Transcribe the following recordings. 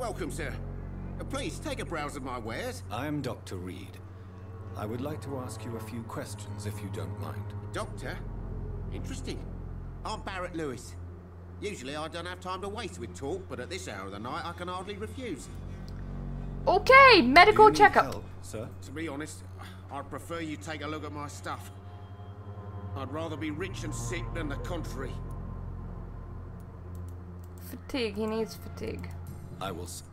Welcome, sir. Please, take a browse of my wares. I am Dr. Reid. I would like to ask you a few questions, if you don't mind. Doctor? Interesting. I'm Barrett Lewis. Usually I don't have time to waste with talk, but at this hour of the night I can hardly refuse. Do Okay, you medical need checkup. help, sir? To be honest, I'd prefer you take a look at my stuff. I'd rather be rich and sick than the contrary. Fatigue, he needs fatigue. I will see.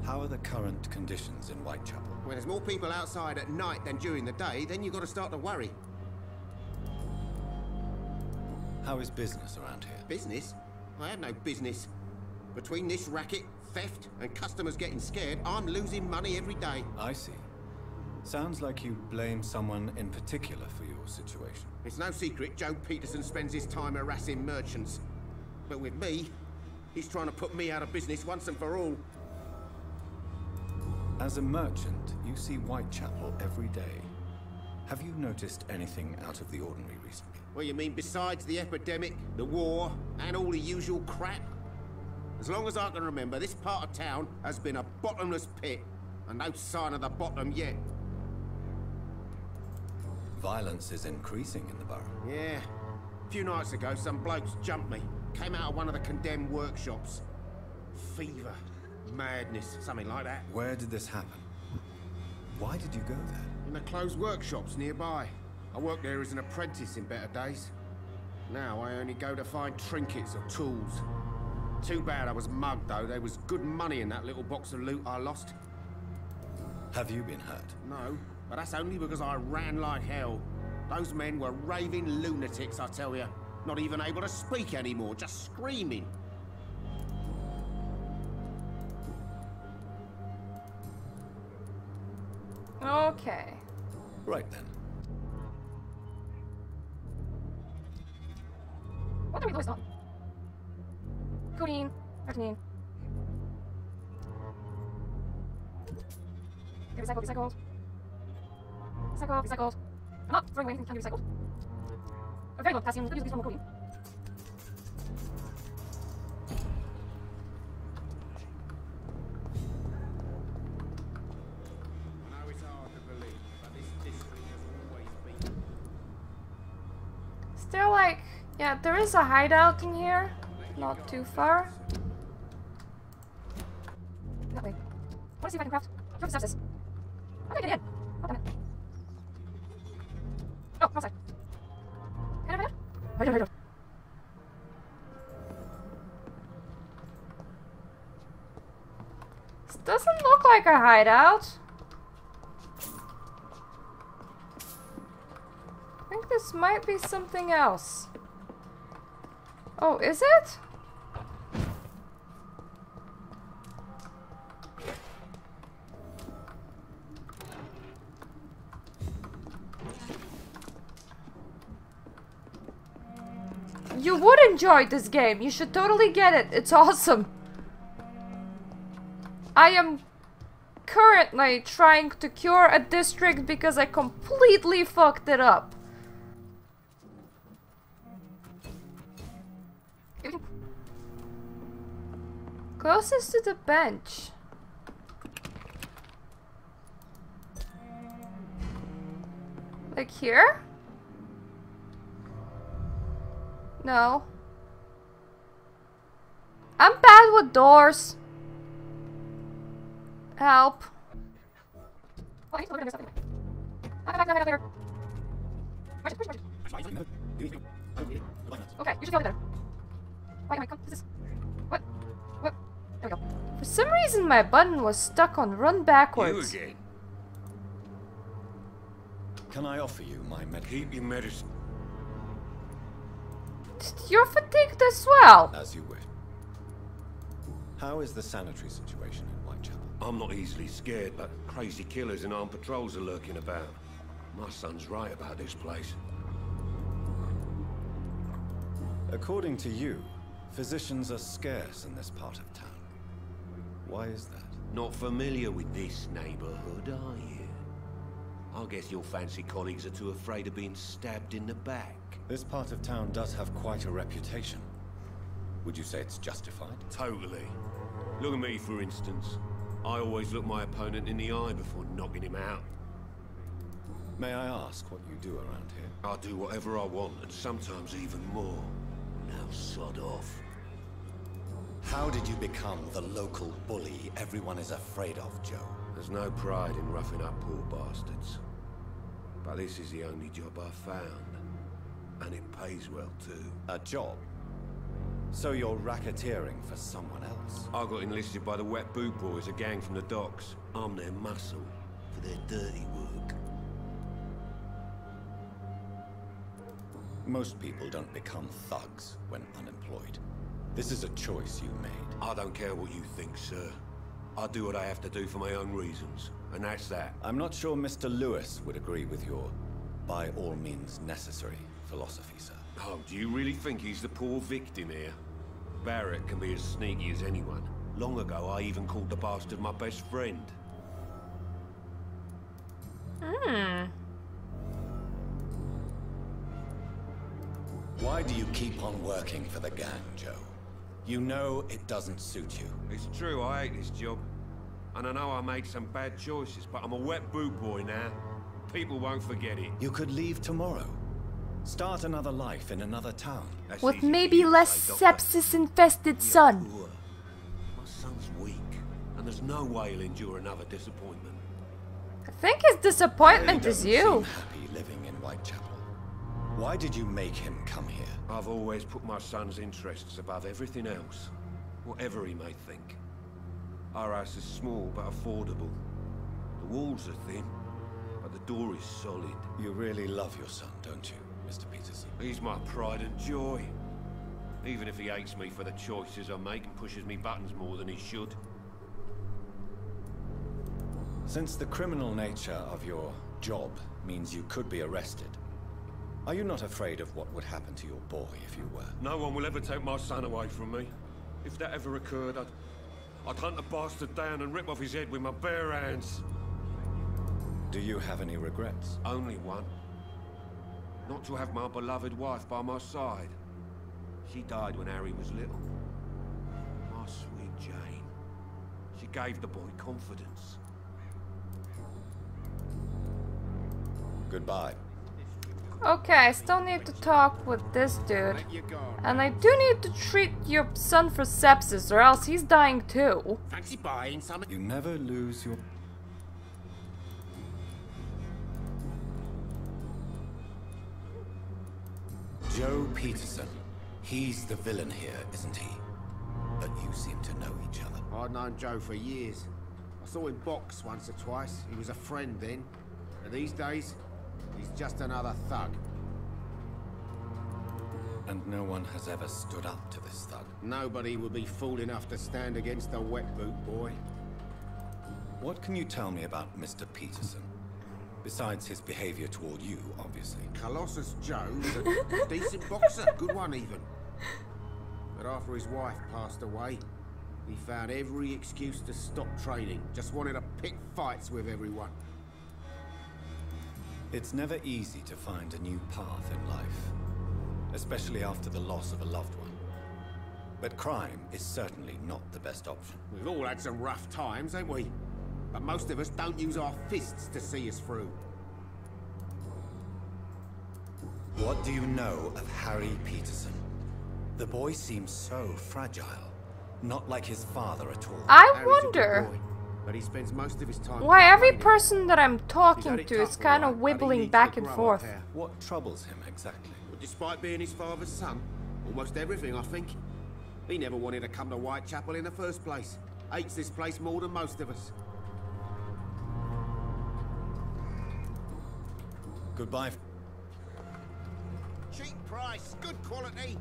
How are the current conditions in Whitechapel? When there's more people outside at night than during the day, then you've got to start to worry. How is business around here? Business? I have no business. Between this racket, theft, and customers getting scared, I'm losing money every day. I see. Sounds like you blame someone in particular for your situation. It's no secret Joe Peterson spends his time harassing merchants. But with me, he's trying to put me out of business once and for all. As a merchant, you see Whitechapel every day. Have you noticed anything out of the ordinary recently? Well, you mean besides the epidemic, the war, and all the usual crap? As long as I can remember, this part of town has been a bottomless pit, and no sign of the bottom yet. Violence is increasing in the borough. Yeah. A few nights ago, some blokes jumped me. Came out of one of the condemned workshops. Fever, madness, something like that. Where did this happen? Why did you go there? In the closed workshops nearby. I worked there as an apprentice in better days. Now I only go to find trinkets or tools. Too bad I was mugged, though. There was good money in that little box of loot I lost. Have you been hurt? No, but that's only because I ran like hell. Those men were raving lunatics, I tell you. Not even able to speak anymore, just screaming. Okay. Right then. What are we doing on? Codeine. Arginine. Okay, recycled, recycled. Recycled, recycled. I'm not throwing away anything that can be recycled. Oh, very low potassium. Good use of these from codeine. I know it's hard to believe, but this district has always been... Is there like... Yeah, there is a hideout in here. Not too far. That way. I want to see if I can craft sepsis. How did I get in? Oh, damn it. Oh, wrong side. Can I have it? Right. This doesn't look like a hideout. I think this might be something else. Oh, is it? You would enjoy this game. You should totally get it. It's awesome. I am currently trying to cure a district because I completely fucked it up. Closest to the bench. Like here? No. I'm bad with doors. Help. Oh, I need to look at something. I'll come back later. Okay, you should go there. Why am I come? This is... What? What? There we go. For some reason my button was stuck on run backwards. You again? Can I offer you my medicine? Keep your medicine. You're fatigued as well. As you wish. How is the sanitary situation in Whitechapel? I'm not easily scared, but crazy killers and armed patrols are lurking about. My son's right about this place. According to you, physicians are scarce in this part of town. Why is that? Not familiar with this neighborhood, are you? I guess your fancy colleagues are too afraid of being stabbed in the back. This part of town does have quite a reputation. Would you say it's justified? Totally. Look at me, for instance. I always look my opponent in the eye before knocking him out. May I ask what you do around here? I do whatever I want, and sometimes even more. Now sod off. How did you become the local bully everyone is afraid of, Joe? There's no pride in roughing up poor bastards. But this is the only job I've found. And it pays well, too. A job? So you're racketeering for someone else? I got enlisted by the Wet Boot Boys, a gang from the docks. I'm their muscle for their dirty work. Most people don't become thugs when unemployed. This is a choice you made. I don't care what you think, sir. I do what I have to do for my own reasons, and that's that. I'm not sure Mr. Lewis would agree with your by all means necessary philosophy, sir. Oh, do you really think he's the poor victim here? Barrett can be as sneaky as anyone. Long ago, I even called the bastard my best friend. Why do you keep on working for the gang, Joe? You know it doesn't suit you. It's true, I hate this job. And I know I made some bad choices, but I'm a wet boot boy now. People won't forget it. You could leave tomorrow. Start another life in another town. That's With easy for maybe you to less say, Doctor. sepsis-infested We are son. poor. My son's weak, and there's no way he'll endure another disappointment. I think his disappointment He is doesn't you. seem happy living in Whitechapel. Why did you make him come here? I've always put my son's interests above everything else, whatever he may think. Our house is small but affordable. The walls are thin, but the door is solid. You really love your son, don't you, Mr. Peterson? He's my pride and joy. Even if he hates me for the choices I make and pushes me buttons more than he should. Since the criminal nature of your job means you could be arrested, are you not afraid of what would happen to your boy if you were? No one will ever take my son away from me. If that ever occurred, I'd hunt the bastard down and rip off his head with my bare hands. Do you have any regrets? Only one. Not to have my beloved wife by my side. She died when Harry was little. My sweet Jane. She gave the boy confidence. Goodbye. Okay, I still need to talk with this dude. Let you go. And I do need to treat your son for sepsis, or else he's dying too. Fancy buying something? You never lose your... Joe Peterson. He's the villain here, isn't he? But you seem to know each other. I'd known Joe for years. I saw him box once or twice. He was a friend then. And these days, he's just another thug. And no one has ever stood up to this thug. Nobody would be fool enough to stand against a wet boot boy. What can you tell me about Mr. Peterson? Besides his behavior toward you, obviously. Colossus Joe was a decent boxer, good one even. But after his wife passed away, he found every excuse to stop training. Just wanted to pick fights with everyone. It's never easy to find a new path in life, especially after the loss of a loved one. But crime is certainly not the best option. We've all had some rough times, ain't we? But most of us don't use our fists to see us through. What do you know of Harry Peterson? The boy seems so fragile, not like his father at all. I Harry's a good wonder boy, but he spends most of his time why every complaining. person that I'm He's talking had it to is tough, kind all of right, but he wibbling needs back to and grow up forth. here. What troubles him exactly? But despite being his father's son, almost everything, I think. He never wanted to come to Whitechapel in the first place. Hates this place more than most of us. Goodbye. Cheap price, good quality.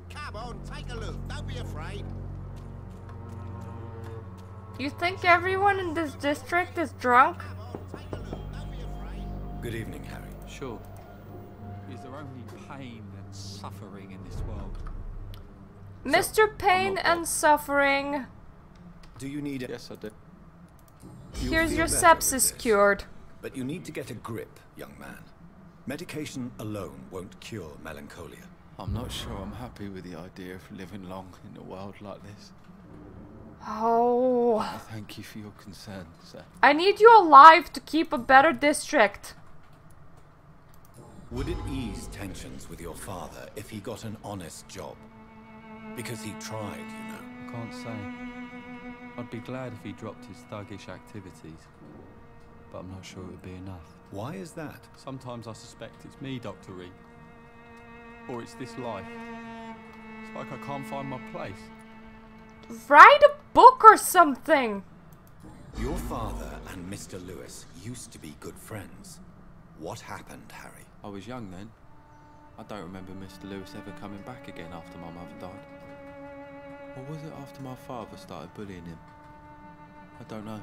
Come on, take a look. Don't be afraid. You think everyone in this district is drunk? Come on, take a look. Don't be afraid. Good evening, Harry. Sure. Is there only pain and suffering in this world? Mr. Pain not and Suffering. Do you need it? Yes, I do. You'll Here's feel your better with sepsis this. cured. But you need to get a grip, young man. Medication alone won't cure melancholia. I'm not sure I'm happy with the idea of living long in a world like this. Oh. I thank you for your concern, sir. I need you alive to keep a better district. Would it ease tensions with your father if he got an honest job? Because he tried, you know. I can't say. I'd be glad if he dropped his thuggish activities, but I'm not sure it would be enough. Why is that? Sometimes I suspect it's me, Dr. Reid. Or it's this life. It's like I can't find my place. Write a book or something. Your father and Mr. Lewis used to be good friends. What happened, Harry? I was young then. I don't remember Mr. Lewis ever coming back again after my mother died. Or was it after my father started bullying him? I don't know.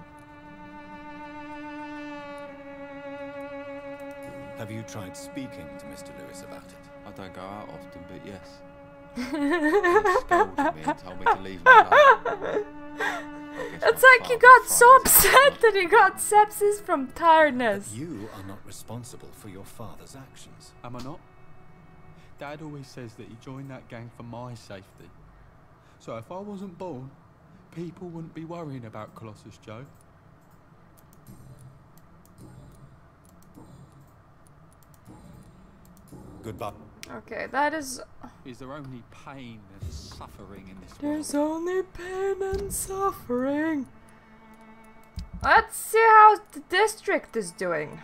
Have you tried speaking to Mr. Lewis about it? I don't go out often, but yes. He scolded me and told me to leave me alone. It's like you got so upset that you got sepsis from tiredness. But you are not responsible for your father's actions. Am I not? Dad always says that he joined that gang for my safety. So if I wasn't born, people wouldn't be worrying about Colossus Joe. Goodbye. Okay, that is... Is there only pain and suffering in this There's world? only pain and suffering. Let's see how the district is doing.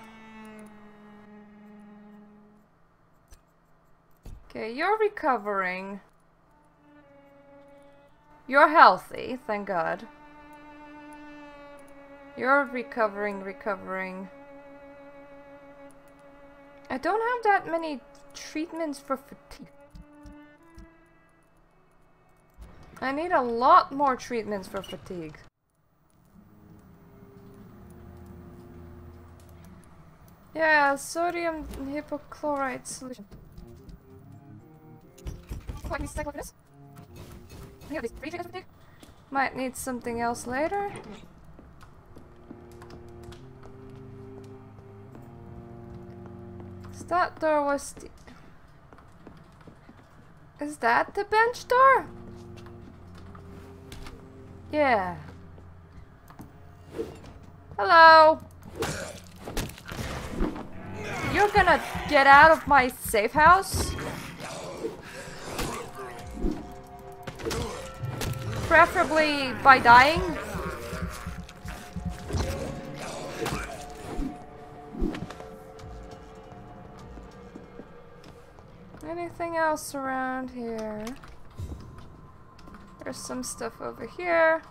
Okay, you're recovering. You're healthy, thank God. You're recovering. I don't have that many treatments for fatigue. I need a lot more treatments for fatigue. Yeah, sodium hypochlorite solution. Oh, I can cycle for this. I have these 3 treatments for fatigue. Might need something else later. That door was... Is that the bench door? Yeah. Hello. You're gonna get out of my safe house? Preferably by dying? Anything else around here? There's some stuff over here.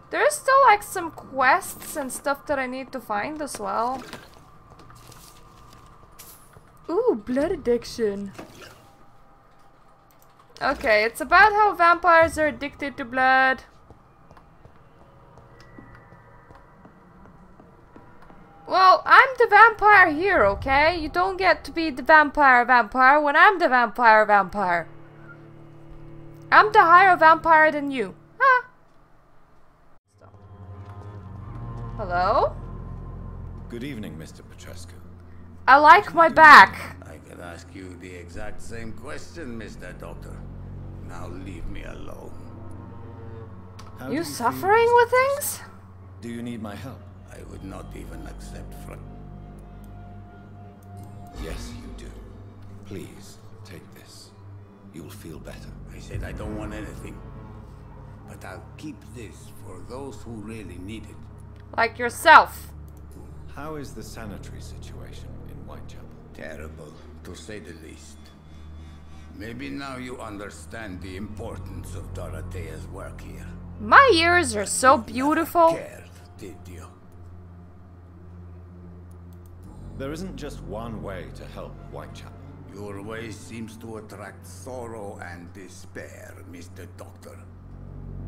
There's still like some quests and stuff that I need to find as well. Ooh, blood addiction. Okay, it's about how vampires are addicted to blood. Well, I'm the vampire here, okay? You don't get to be the vampire when I'm the vampire. I'm the higher vampire than you. Huh? Hello? Good evening, Mr. Petrescu. I like my back. I can ask you the exact same question, Mr. Doctor. Now leave me alone. How You do suffering feel, with Mr. Petrescu? things? Do you need my help? I would not even accept front. Yes, you do. Please, take this. You'll feel better. I said I don't want anything. But I'll keep this for those who really need it. Like yourself. How is the sanitary situation in Whitechapel? Terrible, to say the least. Maybe now you understand the importance of Dorothea's work here. My ears are so beautiful. Cared, did you? There isn't just one way to help Whitechapel. Your way seems to attract sorrow and despair, Mr. Doctor.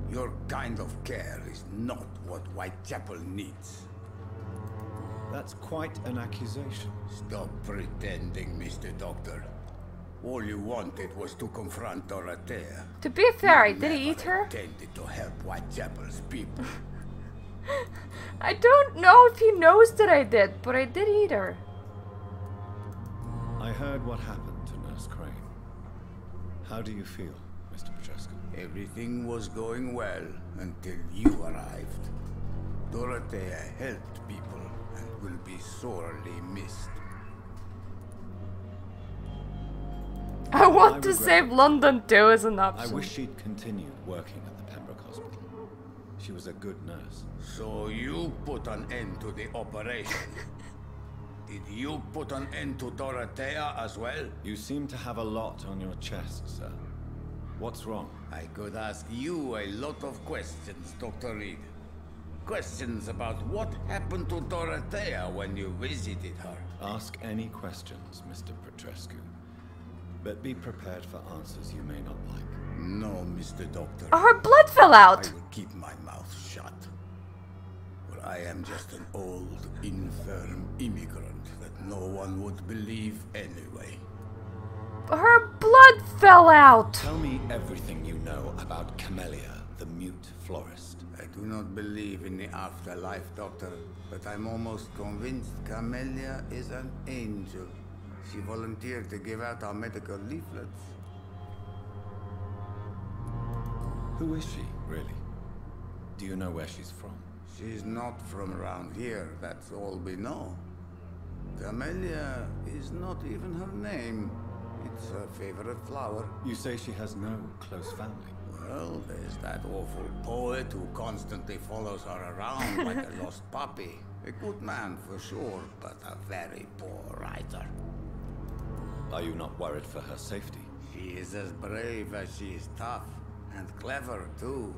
Your kind of care is not what Whitechapel needs. That's quite an accusation. Stop pretending, Mr. Doctor. All you wanted was to confront Dorothea. To be fair, I You did never eat her. intended to help Whitechapel's people. I don't know if he knows that I did, but I did eat her. I heard what happened to Nurse Crane. How do you feel, Mr. Petrescu? Everything was going well until you arrived. Dorothea helped people and will be sorely missed. I want to save London too as an option. I wish she'd continued working at the Pembroke Hospital. She was a good nurse. So you put an end to the operation. Did you put an end to Dorothea as well? You seem to have a lot on your chest, sir. What's wrong? I could ask you a lot of questions, Dr. Reid. Questions about what happened to Dorothea when you visited her. Ask any questions, Mr. Petrescu. But be prepared for answers you may not like. No, Mr. Doctor. Her blood fell out. I will keep my mouth shut. For I am just an old, infirm immigrant that no one would believe anyway. Her blood fell out. Tell me everything you know about Camellia, the mute florist. I do not believe in the afterlife, Doctor, but I'm almost convinced Camellia is an angel. She volunteered to give out our medical leaflets. Who is she, really? Do you know where she's from? She's not from around here, that's all we know. Camellia is not even her name. It's her favorite flower. You say she has no close family. Well, there's that awful poet who constantly follows her around like a lost puppy. A good man for sure, but a very poor writer. Are you not worried for her safety? She is as brave as she is tough, and clever too.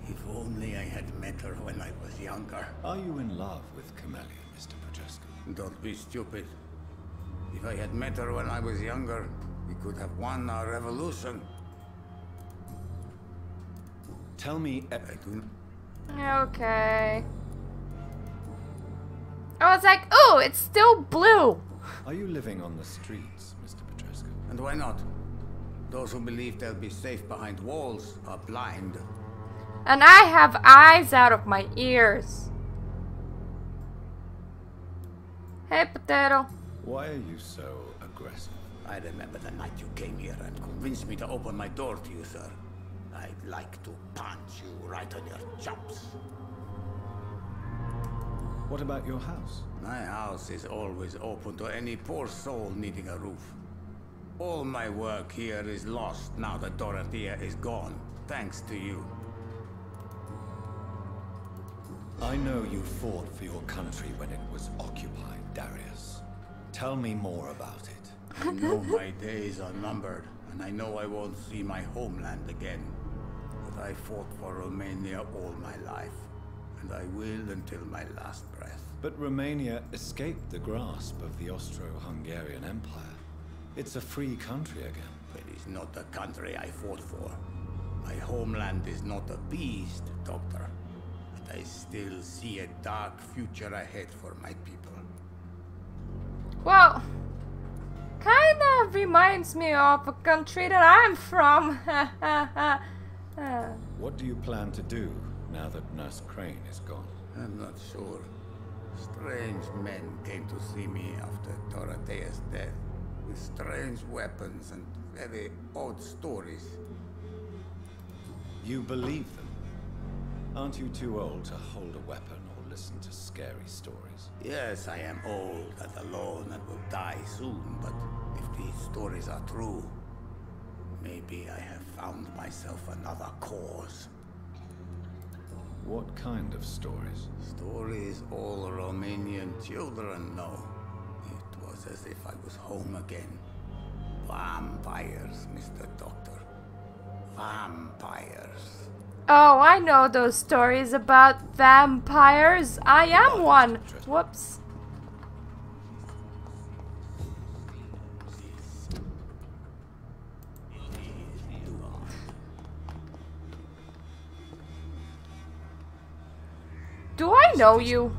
If only I had met her when I was younger. Are you in love with Camellia, Mr. Petrescu? Don't be stupid. If I had met her when I was younger, we could have won our revolution. Tell me I do Okay. I was like, oh, it's still blue. Are you living on the streets, Mr. Petrescu? And why not? Those who believe they'll be safe behind walls are blind. And I have eyes out of my ears. Hey, potato. Why are you so aggressive? I remember the night you came here and convinced me to open my door to you, sir. I'd like to punch you right on your chops. What about your house? My house is always open to any poor soul needing a roof. All my work here is lost now that Dorothea is gone, thanks to you. I know you fought for your country when it was occupied, Darius. Tell me more about it. I know my days are numbered, and I know I won't see my homeland again. But I fought for Romania all my life, and I will until my last breath. But Romania escaped the grasp of the Austro-Hungarian Empire. It's a free country again. It is not the country I fought for. My homeland is not appeased, Doctor. But I still see a dark future ahead for my people. Well, kind of reminds me of a country that I'm from. What do you plan to do now that Nurse Crane is gone? I'm not sure. Strange men came to see me after Dorothea's death, with strange weapons and very odd stories. You believe them? Aren't you too old to hold a weapon or listen to scary stories? Yes, I am old and alone and will die soon, but if these stories are true, maybe I have found myself another cause. What kind of stories? Stories all Romanian children know. It was as if I was home again. Vampires, Mr. Doctor. Vampires. Oh, I know those stories about vampires. I am one. Whoops. Do I know you?